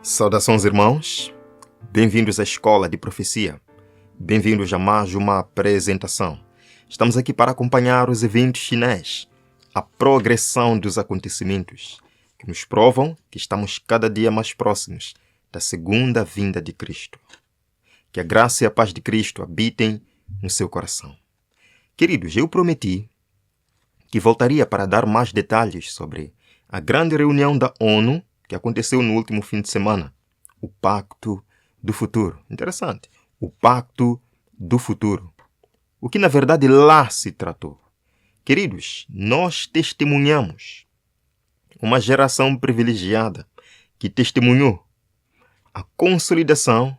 Saudações, irmãos. Bem-vindos à Escola de Profecia. Bem-vindos a mais uma apresentação. Estamos aqui para acompanhar os eventos finais, a progressão dos acontecimentos, que nos provam que estamos cada dia mais próximos da segunda vinda de Cristo. Que a graça e a paz de Cristo habitem no seu coração. Queridos, eu prometi que voltaria para dar mais detalhes sobre a grande reunião da ONU que aconteceu no último fim de semana, o Pacto do Futuro. Interessante, o Pacto do Futuro. O que na verdade lá se tratou. Queridos, nós testemunhamos uma geração privilegiada que testemunhou a consolidação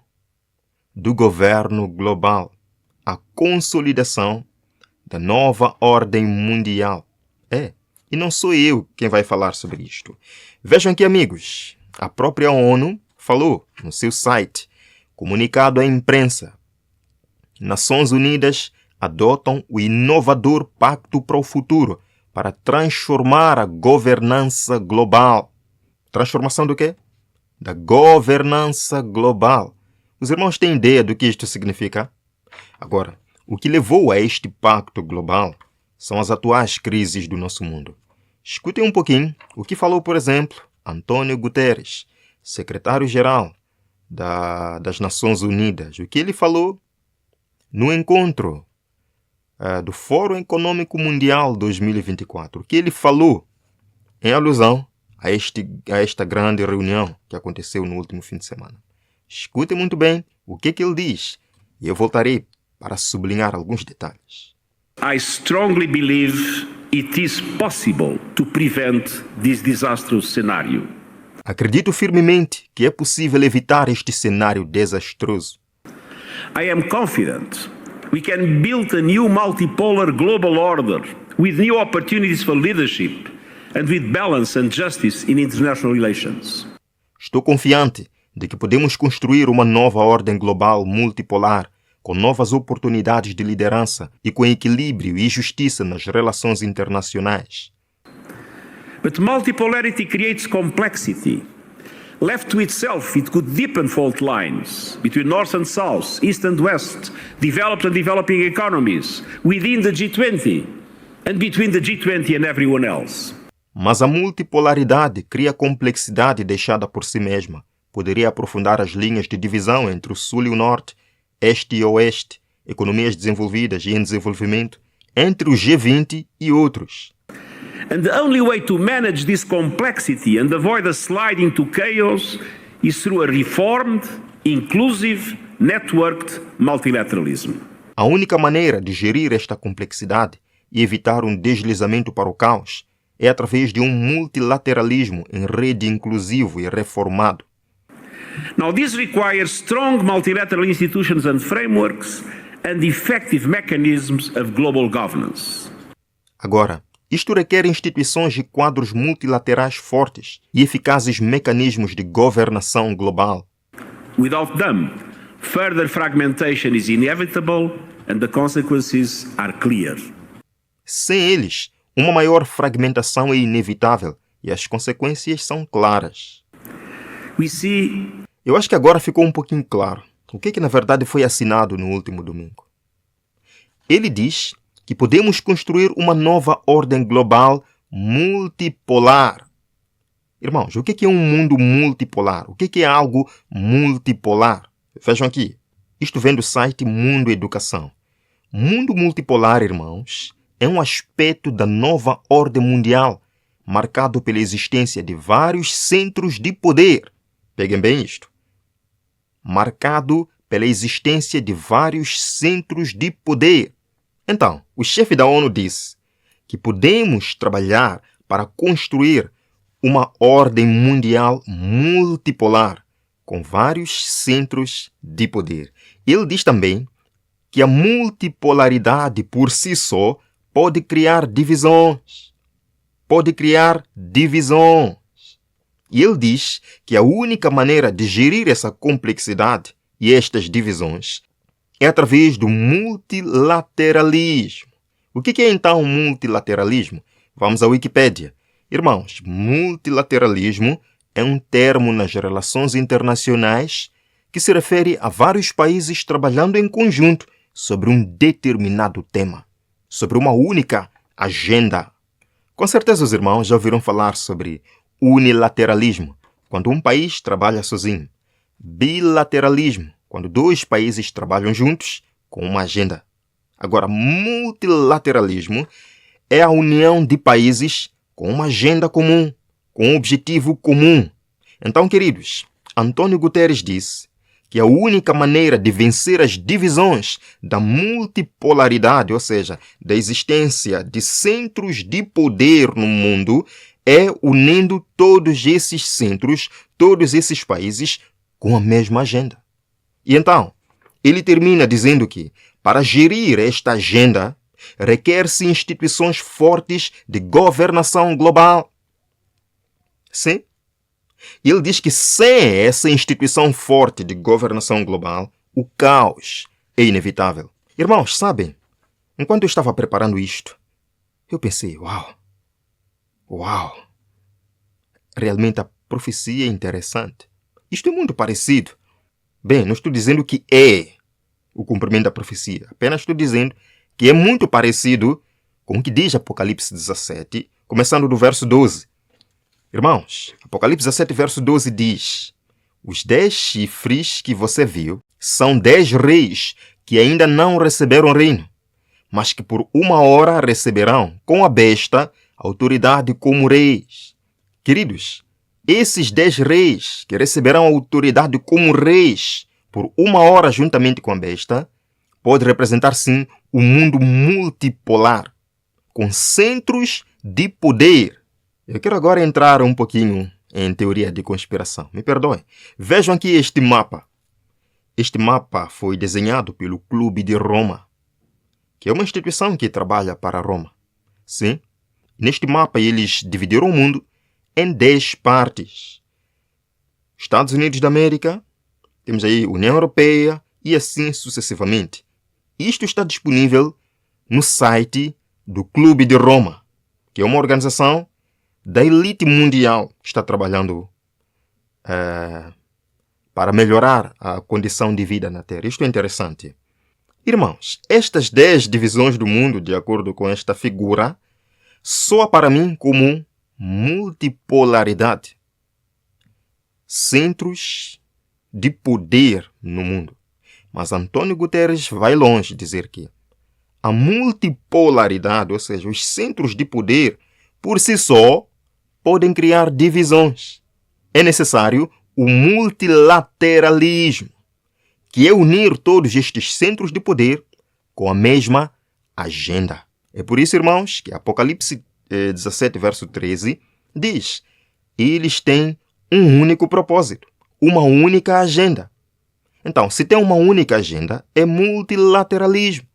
do governo global, a consolidação da nova ordem mundial. E não sou eu quem vai falar sobre isto. Vejam aqui, amigos, a própria ONU falou no seu site, comunicado à imprensa. Nações Unidas adotam o inovador Pacto para o Futuro para transformar a governança global. Transformação do quê? Da governança global. Os irmãos têm ideia do que isto significa? Agora, o que levou a este pacto global são as atuais crises do nosso mundo. Escutem um pouquinho o que falou, por exemplo, Antônio Guterres, secretário-geral das Nações Unidas. O que ele falou no encontro do Fórum Econômico Mundial 2024. O que ele falou em alusão a esta grande reunião que aconteceu no último fim de semana. Escutem muito bem o que ele diz e eu voltarei para sublinhar alguns detalhes. I strongly believe it is possible to prevent this disastrous scenario. Acredito firmemente que é possível evitar este cenário desastroso. I am confident we can build a new multipolar global order with new opportunities for leadership and with balance and justice in international relations. Estou confiante de que podemos construir uma nova ordem global multipolar com novas oportunidades de liderança e com equilíbrio e justiça nas relações internacionais. But multipolarity creates complexity. Left to itself, it could deepen fault lines between North and South, East and West, developed and developing economies, within the G20 and between the G20 and everyone else. Mas a multipolaridade cria complexidade deixada por si mesma. Poderia aprofundar as linhas de divisão entre o Sul e o Norte, Este e Oeste, economias desenvolvidas e em desenvolvimento, entre o G20 e outros. And the only way to manage this complexity and avoid a slide into chaos is through a reformed, inclusive, networked multilateralism. A única maneira de gerir esta complexidade e evitar um deslizamento para o caos é através de um multilateralismo em rede inclusivo e reformado. Now, this requires strong multilateral institutions and frameworks and effective mechanisms of global governance. Agora, isto requer instituições e quadros multilaterais fortes e eficazes mecanismos de governação global. Without them, further fragmentation is inevitable and the consequences are clear. Sem eles, uma maior fragmentação é inevitável e as consequências são claras. Eu acho que agora ficou um pouquinho claro o que na verdade foi assinado no último domingo. Ele diz que podemos construir uma nova ordem global multipolar. Irmãos, o que é um mundo multipolar? O que é algo multipolar? Vejam aqui, isto vem do site Mundo Educação. Mundo multipolar, irmãos, é um aspecto da nova ordem mundial, marcado pela existência de vários centros de poder. Peguem bem isto. Marcado pela existência de vários centros de poder. Então, o chefe da ONU disse que podemos trabalhar para construir uma ordem mundial multipolar com vários centros de poder. Ele diz também que a multipolaridade por si só pode criar divisões. E ele diz que a única maneira de gerir essa complexidade e estas divisões é através do multilateralismo. O que é então o multilateralismo? Vamos à Wikipédia. Irmãos, multilateralismo é um termo nas relações internacionais que se refere a vários países trabalhando em conjunto sobre um determinado tema, sobre uma única agenda. Com certeza os irmãos já ouviram falar sobre unilateralismo, quando um país trabalha sozinho. Bilateralismo, quando dois países trabalham juntos com uma agenda. Agora, multilateralismo é a união de países com uma agenda comum, com um objetivo comum. Então, queridos, António Guterres disse que a única maneira de vencer as divisões da multipolaridade, ou seja, da existência de centros de poder no mundo, é unindo todos esses centros, todos esses países com a mesma agenda. E então, ele termina dizendo que, para gerir esta agenda, requer-se instituições fortes de governação global. Sim. Ele diz que sem essa instituição forte de governação global, o caos é inevitável. Irmãos, sabem, enquanto eu estava preparando isto, eu pensei, uau, realmente a profecia é interessante. Isto é muito parecido. Bem, não estou dizendo que é o cumprimento da profecia, apenas estou dizendo que é muito parecido com o que diz Apocalipse 17, começando do verso 12. Irmãos, Apocalipse 17, verso 12 diz: os 10 chifres que você viu são 10 reis que ainda não receberam reino, mas que por 1 hora receberão com a besta autoridade como reis. Queridos, esses 10 reis que receberão autoridade como reis por 1 hora juntamente com a besta, pode representar sim o mundo multipolar, com centros de poder. Eu quero agora entrar um pouquinho em teoria de conspiração. Me perdoem. Vejam aqui este mapa. Este mapa foi desenhado pelo Clube de Roma, que é uma instituição que trabalha para Roma. Sim, neste mapa eles dividiram o mundo em 10 partes. Estados Unidos da América, temos aí União Europeia e assim sucessivamente. Isto está disponível no site do Clube de Roma, que é uma organização da elite mundial que está trabalhando para melhorar a condição de vida na Terra. Isto é interessante. Irmãos, estas 10 divisões do mundo, de acordo com esta figura, soa para mim como multipolaridade. Centros de poder no mundo. Mas António Guterres vai longe dizer que a multipolaridade, ou seja, os centros de poder, por si só, podem criar divisões. É necessário o multilateralismo, que é unir todos estes centros de poder com a mesma agenda. É por isso, irmãos, que Apocalipse 17, verso 13, diz: eles têm um único propósito, uma única agenda. Então, se tem uma única agenda, é multilateralismo.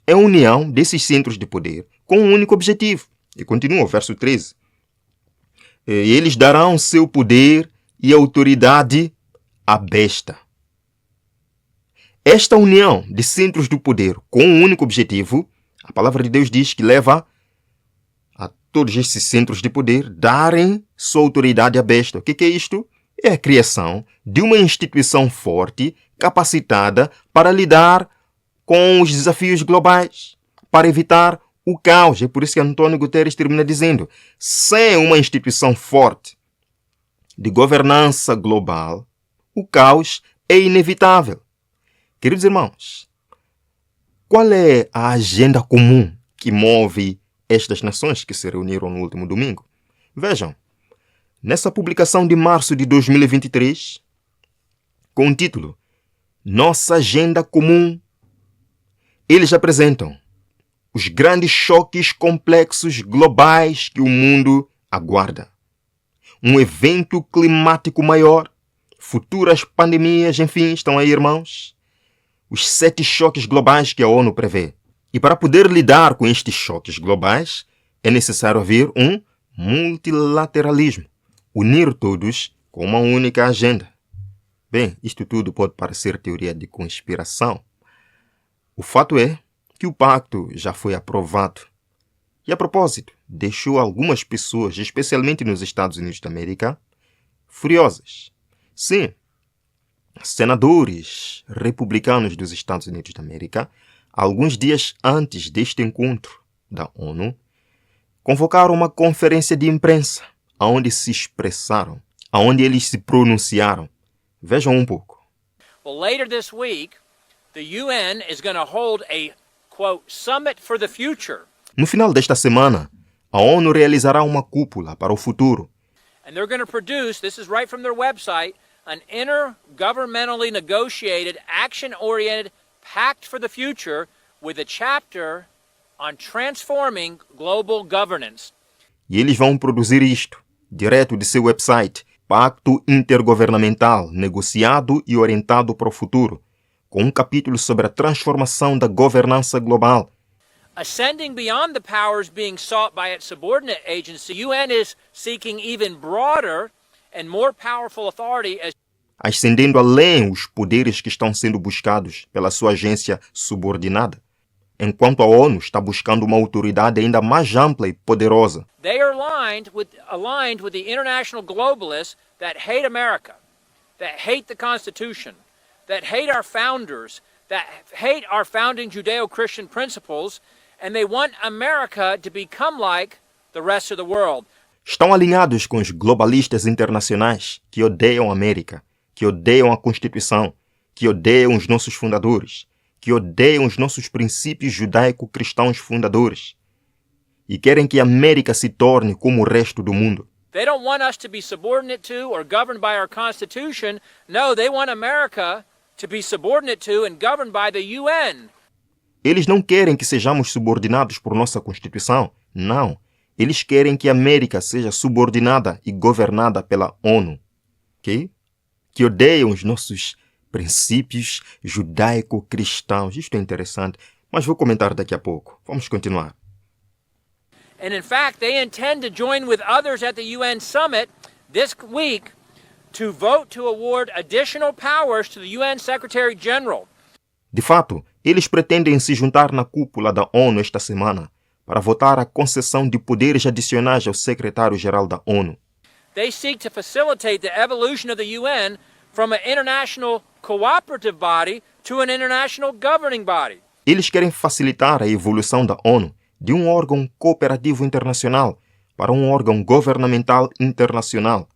É a união desses centros de poder com um único objetivo. E continua o verso 13. Eles darão seu poder e autoridade à besta. Esta união de centros do poder com um único objetivo, a palavra de Deus diz que leva a todos esses centros de poder darem sua autoridade à besta. O que é isto? É a criação de uma instituição forte, capacitada para lidar com os desafios globais, para evitar o caos. É por isso que António Guterres termina dizendo: sem uma instituição forte de governança global, o caos é inevitável. Queridos irmãos, qual é a agenda comum que move estas nações que se reuniram no último domingo? Vejam, nessa publicação de março de 2023, com o título Nossa Agenda Comum, eles apresentam os grandes choques complexos globais que o mundo aguarda. Um evento climático maior, futuras pandemias, enfim, estão aí, irmãos. Os 7 choques globais que a ONU prevê. E para poder lidar com estes choques globais, é necessário haver um multilateralismo. Unir todos com uma única agenda. Bem, isto tudo pode parecer teoria de conspiração. O fato é que o pacto já foi aprovado E a propósito, deixou algumas pessoas, especialmente nos Estados Unidos da América, furiosas. Sim, senadores republicanos dos Estados Unidos da América, alguns dias antes deste encontro da ONU, convocaram uma conferência de imprensa, onde se expressaram, onde eles se pronunciaram. Vejam um pouco. Well, later this week, the UN is going to hold a, quote, summit for the future. No final desta semana, a ONU realizará uma cúpula para o futuro. And they're going to produce, this is right from their website, an intergovernmentally negotiated, action-oriented pact for the future with a chapter on transforming global governance. E eles vão produzir isto, direto de seu website, Pacto Intergovernamental, negociado e orientado para o futuro, com um capítulo sobre a transformação da governança global. Ascending beyond the powers being sought by its subordinate agency, the UN is seeking even broader and more powerful authority as Ascendendo além os poderes que estão sendo buscados pela sua agência subordinada, enquanto a ONU está buscando uma autoridade ainda mais ampla e poderosa. they are aligned with the international globalists that hate America, that hate the Constitution, that hate our founders, that hate our founding Judeo-Christian principles, and they want America to become like the rest of the world. Estão alinhados com os globalistas internacionais que odeiam a América, que odeiam a Constituição, que odeiam os nossos fundadores, que odeiam os nossos princípios judaico-cristãos fundadores e querem que a América se torne como o resto do mundo. They don't want us to be subordinate to or governed by our Constitution. No, they want America to be subordinate to and governed by the UN. Eles não querem que sejamos subordinados por nossa Constituição. Não. Eles querem que a América seja subordinada e governada pela ONU. Ok? Que odeiam os nossos princípios judaico-cristãos. Isto é interessante, mas vou comentar daqui a pouco. Vamos continuar. And in fact, they intend to join with others at the UN summit this week to vote to award additional powers to the UN Secretary General. De fato, eles pretendem se juntar na cúpula da ONU esta semana para votar a concessão de poderes adicionais ao secretário-geral da ONU. They seek to facilitate the evolution of the UN from an international cooperative body to an international governing body. Eles querem facilitar a evolução da ONU de um órgão cooperativo internacional para um órgão governamental internacional.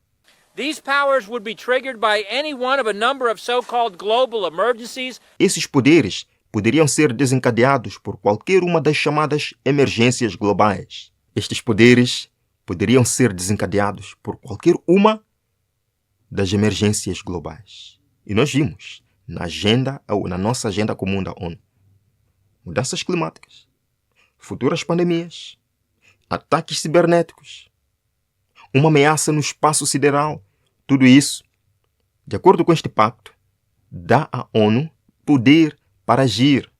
These powers would be triggered by any one of a number of so-called global emergencies. Esses poderes poderiam ser desencadeados por qualquer uma das chamadas emergências globais. Estes poderes poderiam ser desencadeados por qualquer uma das emergências globais. E nós vimos na agenda ou na nossa agenda comum da ONU mudanças climáticas, futuras pandemias, ataques cibernéticos, uma ameaça no espaço sideral. Tudo isso, de acordo com este pacto, dá à ONU poder para agir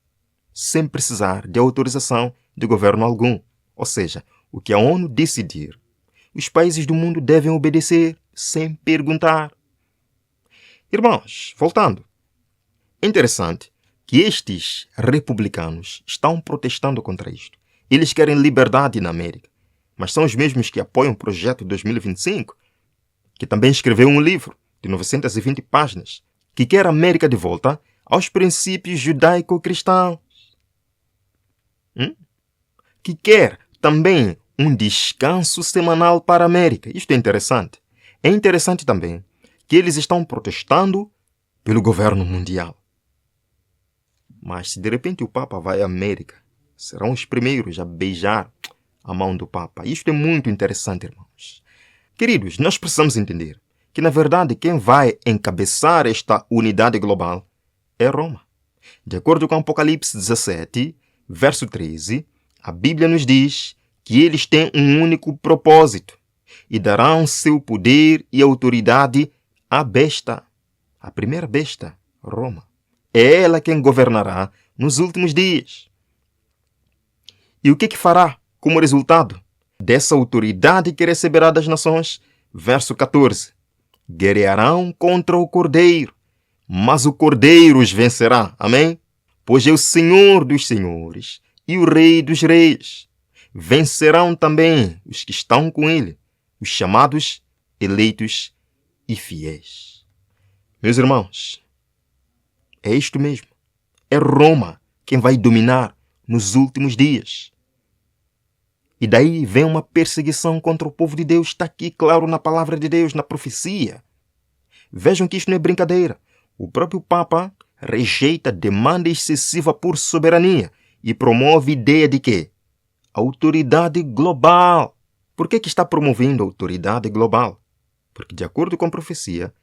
sem precisar de autorização de governo algum. Ou seja, o que a ONU decidir, os países do mundo devem obedecer sem perguntar. Irmãos, voltando. É interessante que estes republicanos estão protestando contra isto. Eles querem liberdade na América, mas são os mesmos que apoiam o Projeto 2025, que também escreveu um livro de 920 páginas, que quer a América de volta aos princípios judaico-cristãos. Que quer também um descanso semanal para a América. Isto é interessante. É interessante também que eles estão protestando pelo governo mundial. Mas se de repente o Papa vai à América, serão os primeiros a beijar a mão do Papa. Isto é muito interessante, irmãos. Queridos, nós precisamos entender que, na verdade, quem vai encabeçar esta unidade global é Roma. De acordo com Apocalipse 17, verso 13, a Bíblia nos diz que eles têm um único propósito e darão seu poder e autoridade à besta, a primeira besta, Roma. É ela quem governará nos últimos dias. E o que fará como resultado dessa autoridade que receberá das nações? Verso 14. Guerrearão contra o Cordeiro, mas o Cordeiro os vencerá. Amém? Pois é o Senhor dos senhores e o Rei dos reis. vencerão também os que estão com ele, os chamados, eleitos e fiéis. Meus irmãos, é isto mesmo. É Roma quem vai dominar nos últimos dias. E daí vem uma perseguição contra o povo de Deus. Está aqui, claro, na palavra de Deus, na profecia. Vejam que isto não é brincadeira. O próprio Papa rejeita a demanda excessiva por soberania e promove a ideia de quê? Autoridade global. Por que está promovendo a autoridade global? Porque, de acordo com a profecia,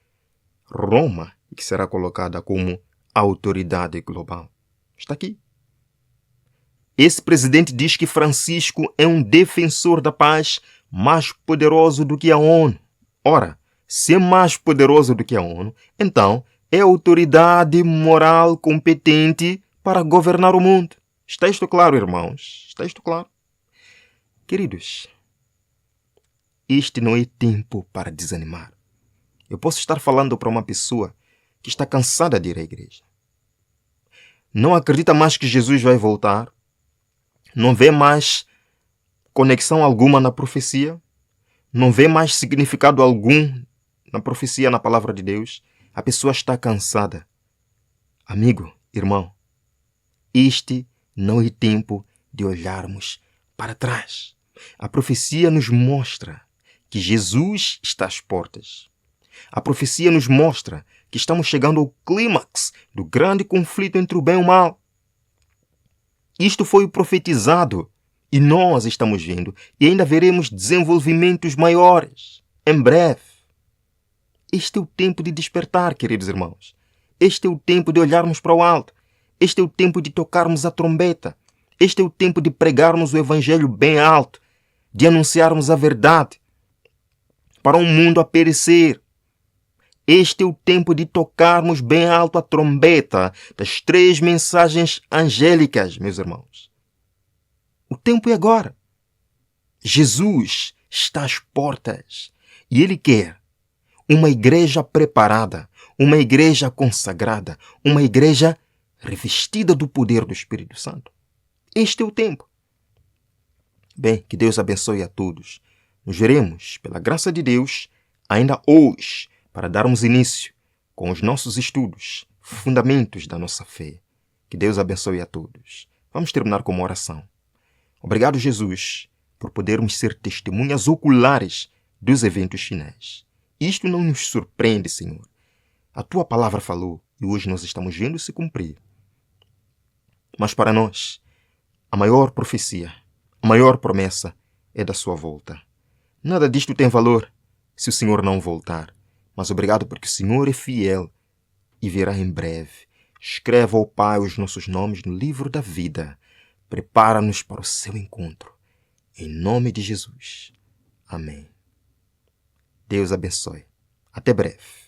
Roma é que será colocada como autoridade global. Está aqui. Esse presidente diz que Francisco é um defensor da paz mais poderoso do que a ONU. Ora, se é mais poderoso do que a ONU, então é a autoridade moral competente para governar o mundo. Está isto claro, irmãos? Está isto claro? Queridos, este não é tempo para desanimar. Eu posso estar falando para uma pessoa que está cansada de ir à igreja. Não acredita mais que Jesus vai voltar. Não vê mais conexão alguma na profecia. Não vê mais significado algum na profecia, na palavra de Deus. A pessoa está cansada. Amigo, irmão, este não é tempo de olharmos para trás. A profecia nos mostra que Jesus está às portas. A profecia nos mostra que estamos chegando ao clímax do grande conflito entre o bem e o mal. Isto foi profetizado e nós estamos vendo e ainda veremos desenvolvimentos maiores em breve. Este é o tempo de despertar, queridos irmãos. Este é o tempo de olharmos para o alto. Este é o tempo de tocarmos a trombeta. Este é o tempo de pregarmos o evangelho bem alto, de anunciarmos a verdade para um mundo a perecer. Este é o tempo de tocarmos bem alto a trombeta das 3 mensagens angélicas, meus irmãos. O tempo é agora. Jesus está às portas e Ele quer uma igreja preparada, uma igreja consagrada, uma igreja revestida do poder do Espírito Santo. Este é o tempo. Bem, que Deus abençoe a todos. Nos veremos, pela graça de Deus, ainda hoje, para darmos início com os nossos estudos, fundamentos da nossa fé. Que Deus abençoe a todos. Vamos terminar com uma oração. Obrigado, Jesus, por podermos ser testemunhas oculares dos eventos finais. Isto não nos surpreende, Senhor. A Tua palavra falou e hoje nós estamos vendo se cumprir. Mas para nós, a maior profecia, a maior promessa é da Sua volta. Nada disto tem valor se o Senhor não voltar. Mas obrigado porque o Senhor é fiel e virá em breve. Escreva, ó Pai, os nossos nomes no livro da vida. Prepara-nos para o seu encontro. Em nome de Jesus. Amém. Deus abençoe. Até breve.